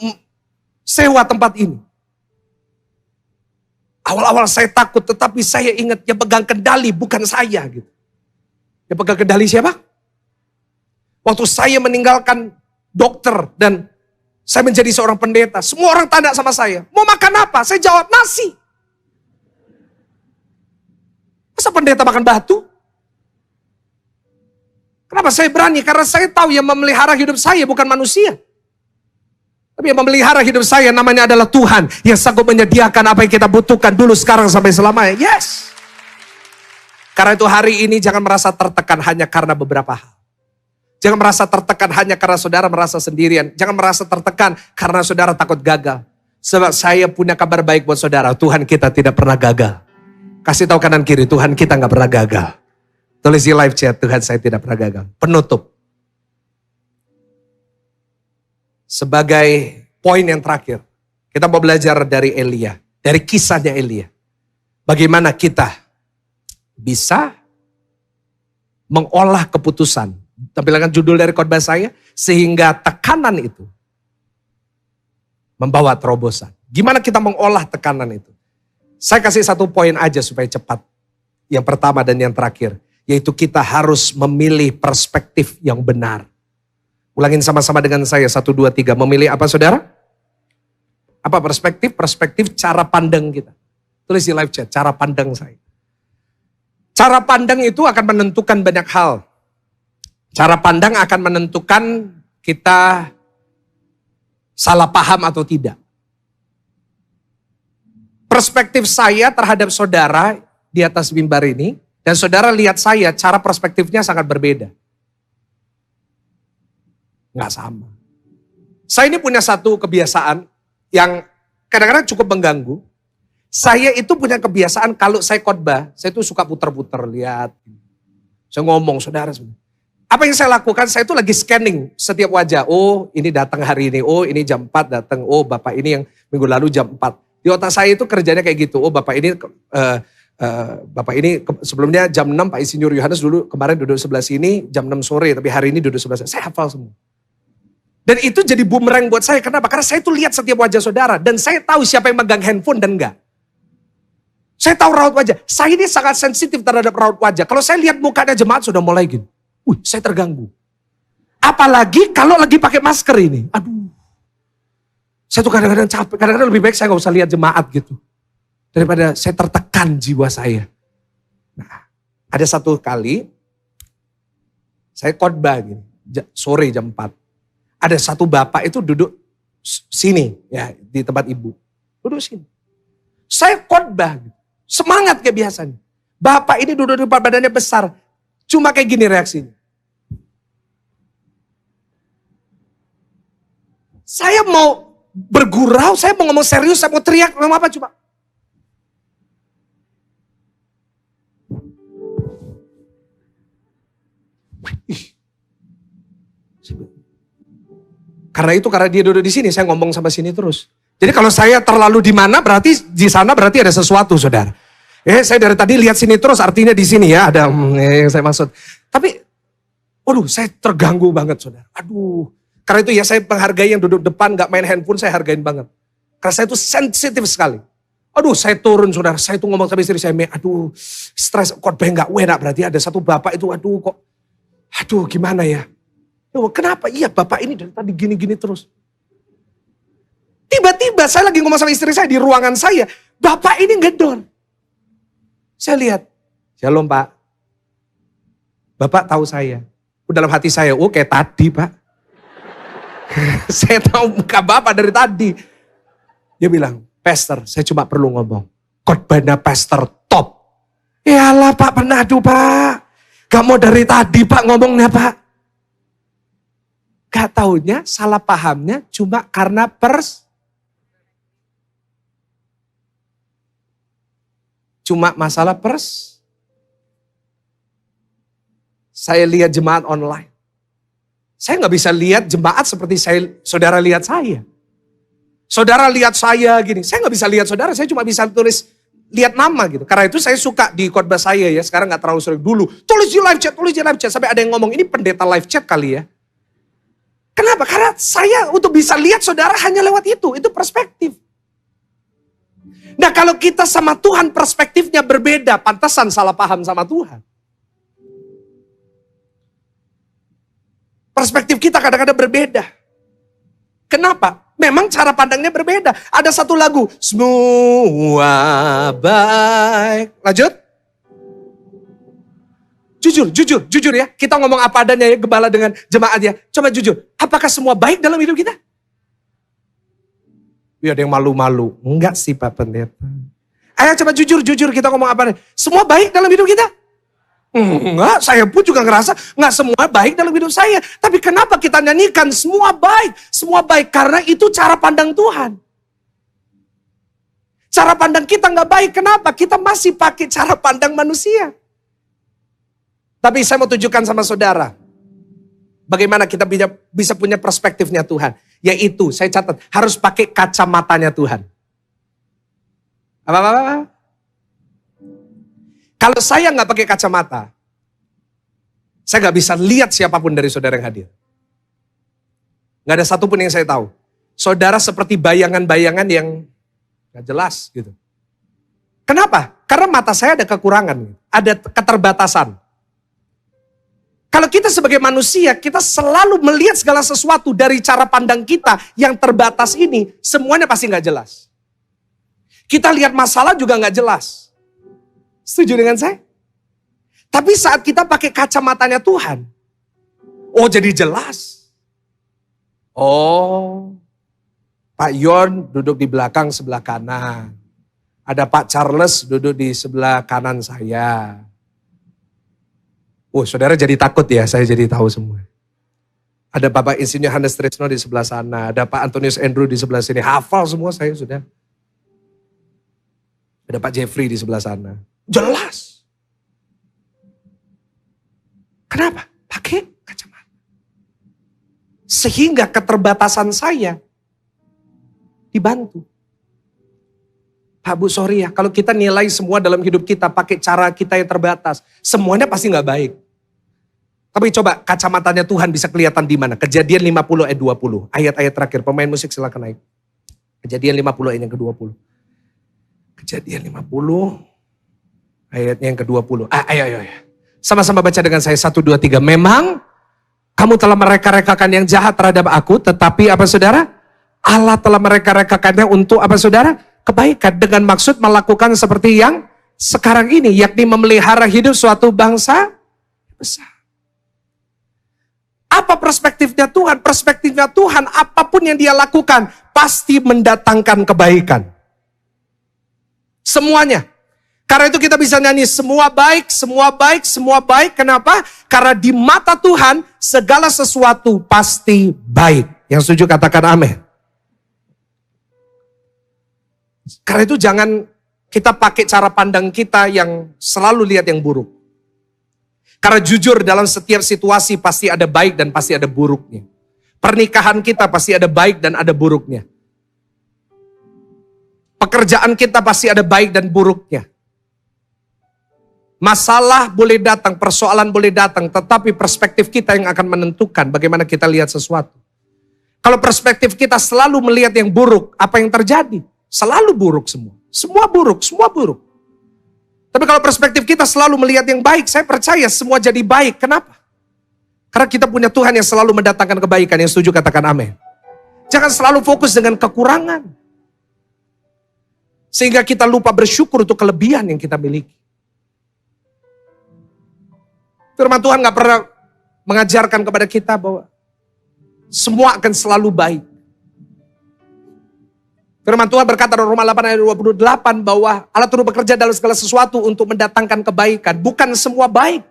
sewa tempat ini. Awal-awal saya takut, tetapi saya ingat yang pegang kendali bukan saya. Gitu. Yang pegang kendali siapa? Waktu saya meninggalkan dokter dan saya menjadi seorang pendeta. Semua orang tanya sama saya, mau makan apa? Saya jawab nasi. Masa pendeta makan batu? Kenapa saya berani? Karena saya tahu yang memelihara hidup saya bukan manusia. Tapi yang memelihara hidup saya namanya adalah Tuhan. Yang sanggup menyediakan apa yang kita butuhkan dulu, sekarang, sampai selamanya. Yes. Karena itu hari ini jangan merasa tertekan hanya karena beberapa hal. Jangan merasa tertekan hanya karena saudara merasa sendirian. Jangan merasa tertekan karena saudara takut gagal. Sebab saya punya kabar baik buat saudara. Tuhan kita tidak pernah gagal. Kasih tahu kanan kiri, Tuhan kita gak pernah gagal. Tulis di live chat, Tuhan saya tidak pernah gagal. Penutup. Sebagai poin yang terakhir. Kita mau belajar dari Elia. Dari kisahnya Elia. Bagaimana kita bisa mengolah keputusan. Tampilkan judul dari khotbah saya, sehingga tekanan itu membawa terobosan. Gimana kita mengolah tekanan itu? Saya kasih satu poin aja supaya cepat. Yang pertama dan yang terakhir, yaitu kita harus memilih perspektif yang benar. Ulangin sama-sama dengan saya, 1, 2, 3. Memilih apa saudara? Apa perspektif? Perspektif cara pandang kita. Tulis di live chat, cara pandang saya. Cara pandang itu akan menentukan banyak hal. Cara pandang akan menentukan kita salah paham atau tidak. Perspektif saya terhadap saudara di atas mimbar ini, dan saudara lihat saya, cara perspektifnya sangat berbeda. Nggak sama. Saya ini punya satu kebiasaan yang kadang-kadang cukup mengganggu. Saya itu punya kebiasaan kalau saya khotbah, saya itu suka putar-putar, lihat. Saya ngomong, saudara sebenarnya. Apa yang saya lakukan, saya itu lagi scanning setiap wajah. Oh ini datang hari ini, oh ini jam 4 datang, oh bapak ini yang minggu lalu jam 4. Di otak saya itu kerjanya kayak gitu, oh bapak ini sebelumnya jam 6 Pak Insinyur Yohanes dulu kemarin duduk sebelah sini, jam 6 sore tapi hari ini duduk sebelah saya hafal semua. Dan itu jadi bumerang buat saya, kenapa? Karena saya itu lihat setiap wajah saudara dan saya tahu siapa yang megang handphone dan enggak. Saya tahu raut wajah, saya ini sangat sensitif terhadap raut wajah. Kalau saya lihat mukanya jemaat sudah mulai gini. Saya terganggu. Apalagi kalau lagi pakai masker ini. Aduh. Saya tuh kadang-kadang capek. Kadang-kadang lebih baik saya gak usah lihat jemaat gitu. Daripada saya tertekan jiwa saya. Nah, ada satu kali. Saya khotbah gini. Sore jam 4. Ada satu bapak itu duduk sini. Ya, di tempat ibu. Duduk sini. Saya khotbah. Gitu. Semangat kayak biasanya. Bapak ini duduk di depan, badannya besar. Cuma kayak gini reaksinya. Saya mau bergurau, saya mau ngomong serius, saya mau teriak, ngomong apa coba? Karena dia duduk di sini, saya ngomong sama sini terus. Jadi kalau saya terlalu di mana, berarti di sana berarti ada sesuatu, saudara. Saya dari tadi lihat sini terus, artinya di sini ya ada yang saya maksud. Tapi, waduh, saya terganggu banget, saudara. Aduh, karena itu ya saya menghargai yang duduk depan, gak main handphone, saya hargain banget. Karena saya itu sensitif sekali. Aduh, saya turun, saudara. Saya tuh ngomong sama istri saya, aduh, stres, khotbah gak enak. Berarti ada satu bapak itu, aduh gimana ya. Kenapa? Iya, bapak ini dari tadi gini-gini terus. Tiba-tiba saya lagi ngomong sama istri saya di ruangan saya. Bapak ini ngedor. Saya lihat, shalom Pak. Bapak tahu saya. Dalam hati saya, kayak tadi Pak. Saya tahu muka Bapak dari tadi. Dia bilang, Pastor, saya cuma perlu ngomong. Khotbahnya Pastor top. Yalah Pak, penadu Pak. Gak mau dari tadi Pak ngomongnya Pak. Gak taunya salah pahamnya cuma karena cuma masalah Saya lihat jemaat online. Saya gak bisa lihat jemaat seperti saudara lihat saya. Saudara lihat saya gini. Saya gak bisa lihat saudara, saya cuma bisa tulis lihat nama gitu. Karena itu saya suka di khotbah saya ya. Sekarang gak terlalu sering dulu. Tulis di live chat. Sampai ada yang ngomong ini pendeta live chat kali ya. Kenapa? Karena saya untuk bisa lihat saudara hanya lewat itu perspektif. Nah kalau kita sama Tuhan perspektifnya berbeda, pantasan salah paham sama Tuhan. Perspektif kita kadang-kadang berbeda. Kenapa? Memang cara pandangnya berbeda. Ada satu lagu, semua baik. Lanjut. Jujur ya. Kita ngomong apa adanya ya, gembala dengan jemaat ya. Coba jujur, apakah semua baik dalam hidup kita? Ya ada yang malu-malu. Enggak sih Pak Pendeta. Ayo coba jujur kita ngomong apa adanya. Semua baik dalam hidup kita? Enggak, saya pun juga ngerasa enggak semua baik dalam hidup saya. Tapi kenapa kita nyanyikan semua baik? Semua baik karena itu cara pandang Tuhan. Cara pandang kita enggak baik, kenapa? Kita masih pakai cara pandang manusia. Tapi saya mau tunjukkan sama saudara, bagaimana kita bisa punya perspektifnya Tuhan. Yaitu, saya catat, harus pakai kacamatanya Tuhan. Apa? Kalau saya nggak pakai kacamata, saya nggak bisa lihat siapapun dari saudara yang hadir. Nggak ada satupun yang saya tahu. Saudara seperti bayangan-bayangan yang nggak jelas gitu. Kenapa? Karena mata saya ada kekurangan, ada keterbatasan. Kalau kita sebagai manusia, kita selalu melihat segala sesuatu dari cara pandang kita yang terbatas ini, semuanya pasti nggak jelas. Kita lihat masalah juga nggak jelas. Setuju dengan saya? Tapi saat kita pakai kacamatanya Tuhan, jadi jelas. Pak Yon duduk di belakang sebelah kanan. Ada Pak Charles duduk di sebelah kanan saya. Saudara jadi takut ya, saya jadi tahu semua. Ada Bapak Insinyur Hannes Trisno di sebelah sana, ada Pak Antonius Andrew di sebelah sini, hafal semua saya sudah. Ada Pak Jeffrey di sebelah sana, jelas. Kenapa? Pakai kacamata. Sehingga keterbatasan saya dibantu. Pak Bu, sorry ya, kalau kita nilai semua dalam hidup kita pakai cara kita yang terbatas, semuanya pasti gak baik. Tapi coba kacamatanya Tuhan bisa kelihatan di mana? Kejadian 50 ayat 20. Ayat-ayat terakhir. Pemain musik silakan naik. Kejadian 50 ayat yang ke-20. Kejadian 50 ayat yang ke-20. Ayo. Sama-sama baca dengan saya. 1, 2, 3. Memang kamu telah mereka-rekakan yang jahat terhadap aku. Tetapi apa saudara? Allah telah mereka-rekakannya untuk apa saudara? Kebaikan. Dengan maksud melakukan seperti yang sekarang ini. Yakni memelihara hidup suatu bangsa besar. Apa perspektifnya Tuhan? Perspektifnya Tuhan, apapun yang dia lakukan, pasti mendatangkan kebaikan. Semuanya. Karena itu kita bisa nyanyi, semua baik, semua baik, semua baik. Kenapa? Karena di mata Tuhan, segala sesuatu pasti baik. Yang setuju katakan amin. Karena itu jangan kita pakai cara pandang kita yang selalu lihat yang buruk. Karena jujur dalam setiap situasi pasti ada baik dan pasti ada buruknya. Pernikahan kita pasti ada baik dan ada buruknya. Pekerjaan kita pasti ada baik dan buruknya. Masalah boleh datang, persoalan boleh datang, tetapi perspektif kita yang akan menentukan bagaimana kita lihat sesuatu. Kalau perspektif kita selalu melihat yang buruk, apa yang terjadi? Selalu buruk semua. Semua buruk, semua buruk. Tapi kalau perspektif kita selalu melihat yang baik, saya percaya semua jadi baik. Kenapa? Karena kita punya Tuhan yang selalu mendatangkan kebaikan. Yang setuju katakan amin. Jangan selalu fokus dengan kekurangan. Sehingga kita lupa bersyukur untuk kelebihan yang kita miliki. Firman Tuhan gak pernah mengajarkan kepada kita bahwa semua akan selalu baik. Firman Tuhan berkata dalam Roma 8 ayat 28 bahwa Allah turut bekerja dalam segala sesuatu untuk mendatangkan kebaikan. Bukan semua baik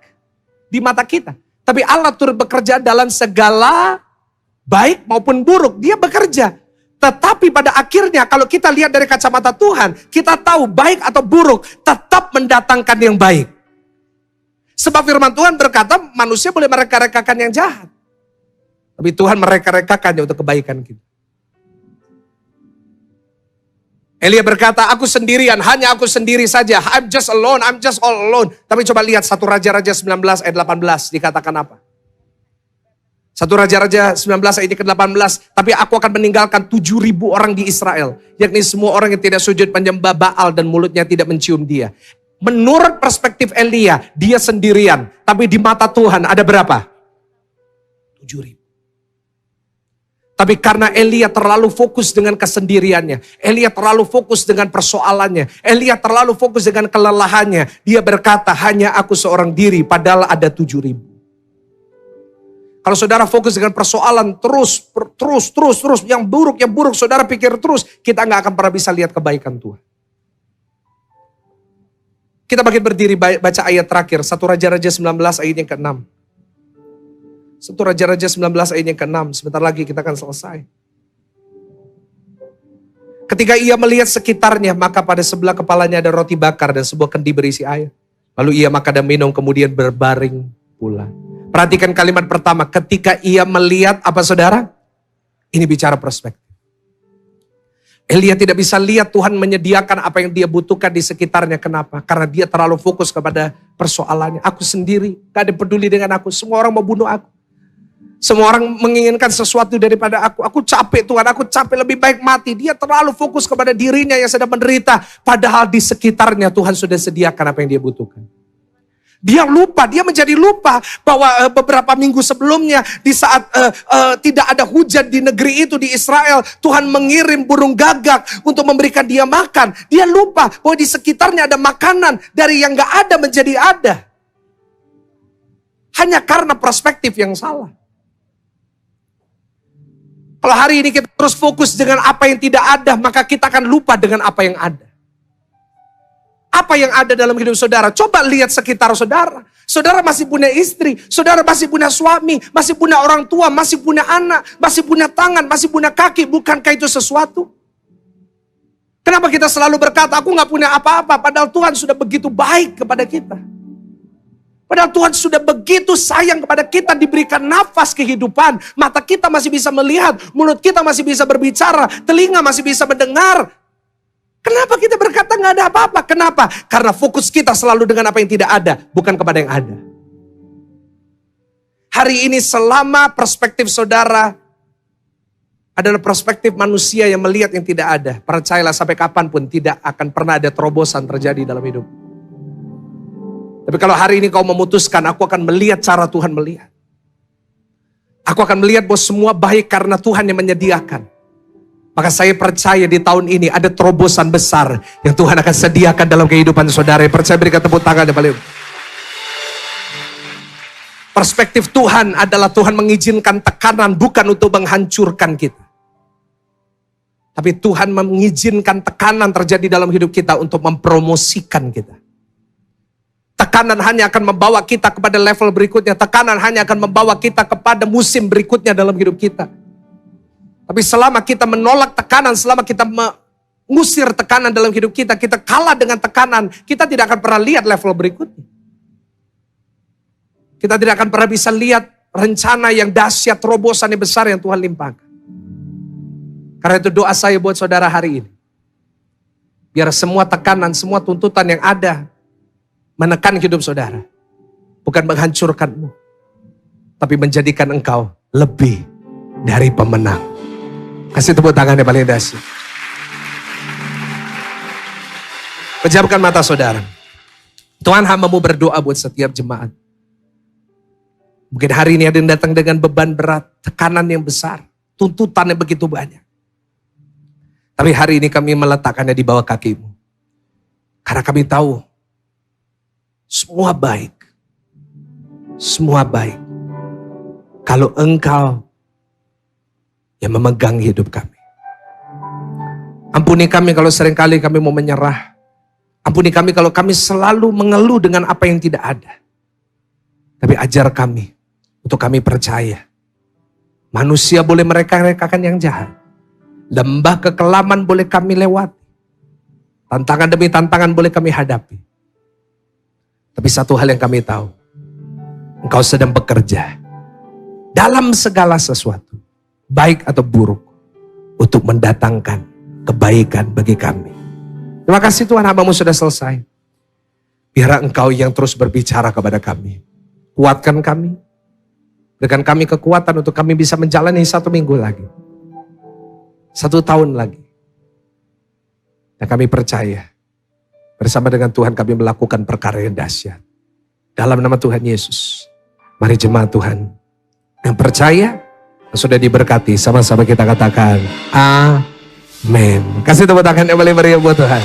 di mata kita. Tapi Allah turut bekerja dalam segala baik maupun buruk. Dia bekerja. Tetapi pada akhirnya kalau kita lihat dari kacamata Tuhan, kita tahu baik atau buruk tetap mendatangkan yang baik. Sebab firman Tuhan berkata manusia boleh mereka-rekakan yang jahat. Tapi Tuhan mereka-rekakannya untuk kebaikan kita. Elia berkata, aku sendirian, hanya aku sendiri saja. I'm just alone, I'm just all alone. Tapi coba lihat 1 Raja-Raja 19 ayat 18 dikatakan apa? 1 Raja-Raja 19 ayat ke-18. Tapi aku akan meninggalkan 7.000 orang di Israel. Yakni semua orang yang tidak sujud menyembah Baal dan mulutnya tidak mencium dia. Menurut perspektif Elia, dia sendirian. Tapi di mata Tuhan ada berapa? 7.000. Tapi karena Elia terlalu fokus dengan kesendiriannya, Elia terlalu fokus dengan persoalannya, Elia terlalu fokus dengan kelelahannya, dia berkata hanya aku seorang diri padahal ada 7.000. Kalau saudara fokus dengan persoalan terus, yang buruk, saudara pikir terus, kita nggak akan pernah bisa lihat kebaikan Tuhan. Kita bangkit berdiri baca ayat terakhir, 1 Raja-Raja 19 ayat yang ke-6. 1 Raja-Raja 19 ayat yang ke-6. Sebentar lagi kita akan selesai. Ketika ia melihat sekitarnya, maka pada sebelah kepalanya ada roti bakar dan sebuah kendi berisi air. Lalu ia makan dan minum, kemudian berbaring pula. Perhatikan kalimat pertama, ketika ia melihat apa saudara? Ini bicara perspektif. Elia tidak bisa lihat Tuhan menyediakan apa yang dia butuhkan di sekitarnya. Kenapa? Karena dia terlalu fokus kepada persoalannya. Aku sendiri, gak ada yang peduli dengan aku. Semua orang mau bunuh aku. Semua orang menginginkan sesuatu daripada aku. Aku capek Tuhan, aku capek, lebih baik mati. Dia terlalu fokus kepada dirinya yang sedang menderita. Padahal di sekitarnya Tuhan sudah sediakan apa yang dia butuhkan. Dia lupa, dia menjadi lupa bahwa beberapa minggu sebelumnya di saat tidak ada hujan di negeri itu di Israel, Tuhan mengirim burung gagak untuk memberikan dia makan. Dia lupa bahwa di sekitarnya ada makanan dari yang gak ada menjadi ada. Hanya karena perspektif yang salah. Kalau hari ini kita terus fokus dengan apa yang tidak ada, maka kita akan lupa dengan apa yang ada. Apa yang ada dalam hidup saudara? Coba lihat sekitar saudara. Saudara masih punya istri, saudara masih punya suami, masih punya orang tua, masih punya anak, masih punya tangan, masih punya kaki. Bukankah itu sesuatu? Kenapa kita selalu berkata, aku gak punya apa-apa, padahal Tuhan sudah begitu baik kepada kita. Padahal Tuhan sudah begitu sayang kepada kita, diberikan nafas kehidupan. Mata kita masih bisa melihat, mulut kita masih bisa berbicara, telinga masih bisa mendengar. Kenapa kita berkata gak ada apa-apa? Kenapa? Karena fokus kita selalu dengan apa yang tidak ada, bukan kepada yang ada. Hari ini selama perspektif saudara adalah perspektif manusia yang melihat yang tidak ada, percayalah sampai kapanpun tidak akan pernah ada terobosan terjadi dalam hidup. Tapi kalau hari ini kau memutuskan, aku akan melihat cara Tuhan melihat. Aku akan melihat bahwa semua baik karena Tuhan yang menyediakan. Maka saya percaya di tahun ini ada terobosan besar yang Tuhan akan sediakan dalam kehidupan saudara. Percaya, berikan tepuk tangan yang paling. Perspektif Tuhan adalah Tuhan mengizinkan tekanan bukan untuk menghancurkan kita. Tapi Tuhan mengizinkan tekanan terjadi dalam hidup kita untuk mempromosikan kita. Tekanan hanya akan membawa kita kepada level berikutnya. Tekanan hanya akan membawa kita kepada musim berikutnya dalam hidup kita. Tapi selama kita menolak tekanan, selama kita mengusir tekanan dalam hidup kita, kita kalah dengan tekanan, kita tidak akan pernah lihat level berikutnya. Kita tidak akan pernah bisa lihat rencana yang dahsyat, terobosan yang besar yang Tuhan limpahkan. Karena itu doa saya buat saudara hari ini. Biar semua tekanan, semua tuntutan yang ada menekan hidup saudara. Bukan menghancurkanmu, tapi menjadikan engkau lebih dari pemenang. Kasih tepuk tangan yang paling dahsyat. Pejamkan mata saudara. Tuhan hamba-Mu berdoa buat setiap jemaat. Mungkin hari ini ada yang datang dengan beban berat, tekanan yang besar, tuntutan yang begitu banyak. Tapi hari ini kami meletakkannya di bawah kaki-Mu. Karena kami tahu semua baik. Semua baik. Kalau Engkau yang memegang hidup kami. Ampuni kami kalau seringkali kami mau menyerah. Ampuni kami kalau kami selalu mengeluh dengan apa yang tidak ada. Tapi ajar kami untuk kami percaya. Manusia boleh mereka-rekakan yang jahat. Lembah kekelaman boleh kami lewati. Tantangan demi tantangan boleh kami hadapi. Tapi satu hal yang kami tahu. Engkau sedang bekerja dalam segala sesuatu. Baik atau buruk, untuk mendatangkan kebaikan bagi kami. Terima kasih Tuhan, hamba-Mu sudah selesai. Biar Engkau yang terus berbicara kepada kami. Kuatkan kami. Berikan kami kekuatan untuk kami bisa menjalani 1 minggu lagi. 1 tahun lagi. Dan kami percaya, bersama dengan Tuhan kami melakukan perkara yang dahsyat. Dalam nama Tuhan Yesus. Mari jemaat Tuhan yang percaya, sudah diberkati, sama-sama kita katakan amin. Kasih tepuk tangan yang paling meriah buat Tuhan.